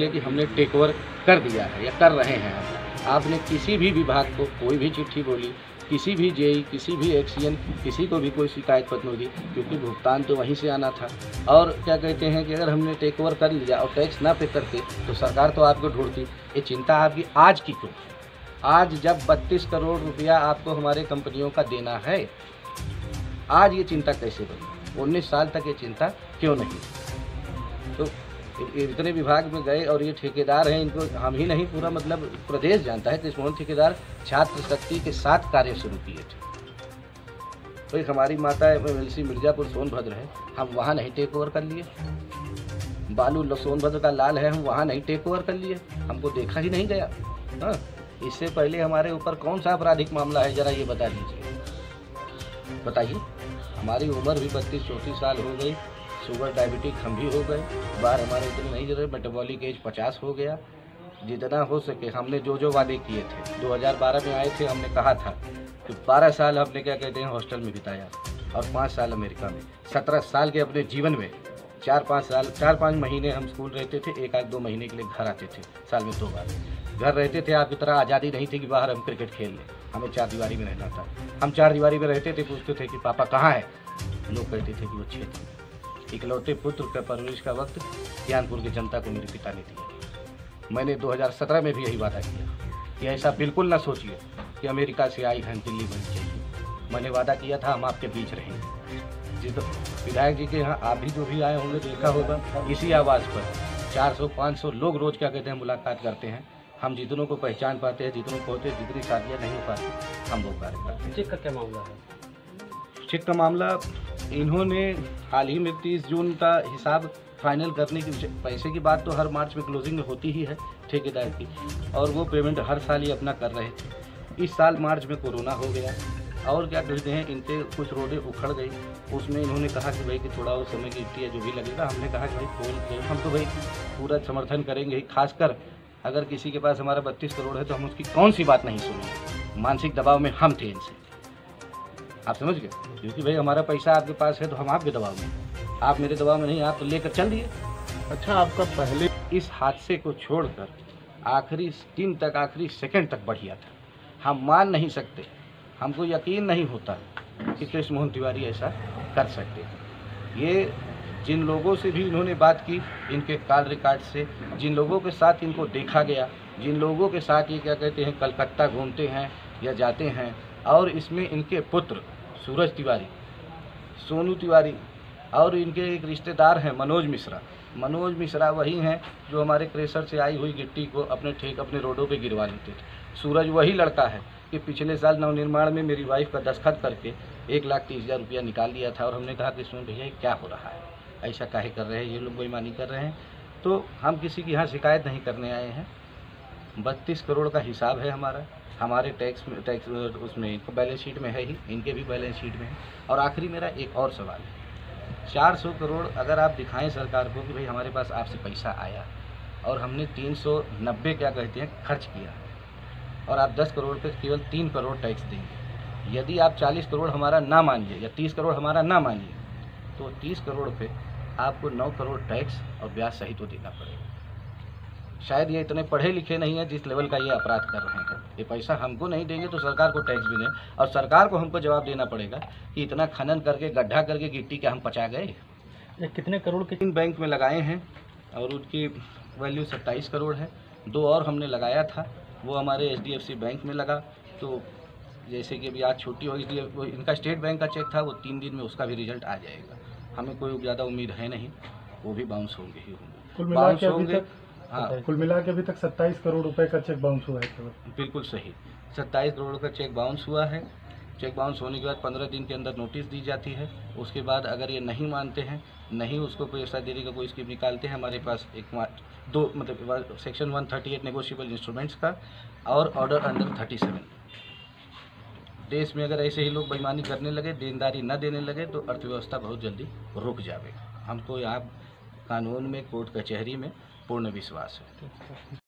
बोले कि हमने टेक ओवर कर दिया है या कर रहे हैं हम। आपने किसी भी विभाग को कोई भी चिट्ठी बोली, किसी भी जेई, किसी भी एक्सीएन, किसी को भी कोई शिकायत पत्र नहीं दी, क्योंकि भुगतान तो वहीं से आना था। और क्या कहते हैं कि अगर हमने टेक ओवर कर लिया और टैक्स ना पे करते तो सरकार तो आपको ढूंढती। ये चिंता आपकी आज की क्यों? आज जब 32 करोड़ रुपया आपको हमारे कंपनियों का देना है, आज ये चिंता कैसे बनी? 19 साल तक ये चिंता क्यों नहीं? तो इतने विभाग में गए और ये ठेकेदार हैं, इनको हम ही नहीं पूरा मतलब प्रदेश जानता है। कृष्ण मोहन ठेकेदार छात्र शक्ति के साथ कार्य शुरू किए थे। तो एक हमारी माता एमएलसी मिर्जापुर सोनभद्र है, हम वहाँ नहीं टेक ओवर कर लिए। बालू सोनभद्र का लाल है, हम वहाँ नहीं टेक ओवर कर लिए, हमको देखा ही नहीं गया। हाँ, इससे पहले हमारे ऊपर कौन सा आपराधिक मामला है, जरा ये बता दीजिए। बताइए। हमारी उम्र भी 32-34 साल हो गई, शुगर डायबिटिक हम भी हो गए, बाहर हमारे इतने नहीं चल रहे, मेटाबॉलिक एज 50 हो गया। जितना हो सके हमने जो वादे किए थे, 2012 में आए थे, हमने कहा था कि 12 साल हमने क्या कहते हैं हॉस्टल में बिताया और 5 साल अमेरिका में। 17 साल के अपने जीवन में 4-5 महीने हम स्कूल रहते थे, 1-2 महीने के लिए घर आते थे, साल में 2 बार घर रहते थे। आपकी तरह आज़ादी नहीं थी कि बाहर हम क्रिकेट खेल लें, हमें 4 दीवारी में रहना था। हम 4 दीवारी में रहते थे, पूछते थे कि पापा कहाँ है, लोग कहते थे कि वो क्षेत्र। इकलौते पुत्र का परवरिश का वक्त ज्ञानपुर की जनता को मेरे पिता ने दिया। मैंने 2017 में भी यही वादा किया कि ऐसा बिल्कुल ना सोचिए कि अमेरिका से आई हैं दिल्ली बन चाहिए। मैंने वादा किया था हम आपके बीच रहेंगे। जिस विधायक जी के यहाँ आप भी जो भी आए होंगे देखा होगा, इसी आवाज़ पर 400-500 लोग रोज़ क्या कहते हैं मुलाकात करते हैं। हम जितनों को पहचान पाते हैं, जितनों को होते हैं, जितनी शादियाँ नहीं हो पाती, हम वो कार्य करते हैं। चेक का क्या मामला है? चेक का मामला इन्होंने हाल ही में 30 जून का हिसाब फाइनल करने की, पैसे की बात तो हर मार्च में क्लोजिंग में होती ही है ठेकेदार की, और वो पेमेंट हर साल ही अपना कर रहे थे। इस साल मार्च में कोरोना हो गया और क्या कहते हैं इनके कुछ रोडें उखड़ गई। उसमें इन्होंने कहा कि भाई कि थोड़ा वो समय गिरती है जो भी लगेगा। हमने कहा कि भाई हम तो भाई पूरा समर्थन करेंगे ही, खासकर अगर किसी के पास हमारा 32 करोड़ है तो हम उसकी कौन सी बात नहीं सुनेंगे। मानसिक दबाव में हम थे इनसे, आप समझ गए, क्योंकि भाई हमारा पैसा आपके पास है तो हम आपके दबाव में, आप मेरे दबाव में नहीं, आप तो लेकर चल दिए। अच्छा, आपका पहले इस हादसे को छोड़कर आखिरी दिन तक, आखिरी सेकंड तक बढ़िया था। हम मान नहीं सकते, हमको यकीन नहीं होता कि कृष्ण मोहन तिवारी ऐसा कर सकते हैं। ये जिन लोगों से भी इन्होंने बात की, इनके कॉल रिकॉर्ड से, जिन लोगों के साथ इनको देखा गया, जिन लोगों के साथ ये क्या कहते हैं कलकत्ता घूमते हैं या जाते हैं, और इसमें इनके पुत्र सूरज तिवारी, सोनू तिवारी, और इनके एक रिश्तेदार हैं मनोज मिश्रा। मनोज मिश्रा वही हैं जो हमारे क्रेशर से आई हुई गिट्टी को अपने रोडों पे गिरवा लेते थे। सूरज वही लड़का है कि पिछले साल नवनिर्माण में मेरी वाइफ का दस्तखत करके 1,30,000 रुपया निकाल लिया था। और हमने कहा कि सुन भैया क्या हो रहा है, ऐसा काहे कर रहे हैं, ये लोग बेईमानी कर रहे हैं। तो हम किसी की यहाँ शिकायत नहीं करने आए हैं। 32 करोड़ का हिसाब है हमारे टैक्स उसमें बैलेंस शीट में है ही, इनके भी बैलेंस शीट में है। और आखिरी मेरा एक और सवाल है, 400 करोड़ अगर आप दिखाएं सरकार को कि भाई हमारे पास आपसे पैसा आया और हमने 390 क्या कहते हैं खर्च किया, और आप 10 करोड़ पे केवल 3 करोड़ टैक्स देंगे। यदि आप 40 करोड़ हमारा ना मानिए या 30 करोड़ हमारा ना मानिए, तो 30 करोड़ पे आपको 9 करोड़ टैक्स और ब्याज सहित तो देना पड़ेगा। शायद ये इतने पढ़े लिखे नहीं है जिस लेवल का ये अपराध कर रहे हैं। ये पैसा हमको नहीं देंगे तो सरकार को टैक्स भी दें, और सरकार को हमको जवाब देना पड़ेगा कि इतना खनन करके, गड्ढा करके गिट्टी क्या हम पचा गए। ये कितने करोड़ के 3 बैंक में लगाए हैं और उनकी वैल्यू 27 करोड़ है। 2 और हमने लगाया था, वो हमारे HDFC बैंक में लगा। तो जैसे कि अभी आज छुट्टी हो, इसलिए वो इनका स्टेट बैंक का चेक था, वो 3 दिन में उसका भी रिजल्ट आ जाएगा। हमें कोई ज़्यादा उम्मीद है नहीं, वो भी बाउंस होंगे ही होंगे, बाउंस होंगे। हाँ, कुल मिला के अभी तक 27 करोड़ रुपए का चेक बाउंस हुआ है। बिल्कुल सही, 27 करोड़ का चेक बाउंस हुआ है। चेक बाउंस होने के बाद 15 दिन के अंदर नोटिस दी जाती है। उसके बाद अगर ये नहीं मानते हैं, नहीं उसको कोई ऐसा देने का कोई स्कीम निकालते हैं, हमारे पास दो मतलब सेक्शन 138 नेगोशिएबल इंस्ट्रूमेंट्स का और ऑर्डर अंडर 37। देश में अगर ऐसे ही लोग बेईमानी करने लगे, देनदारी न देने लगे, तो अर्थव्यवस्था बहुत जल्दी रुक जाएगा। हमको यहाँ कानून में, कोर्ट कचहरी में पूर्ण विश्वास है।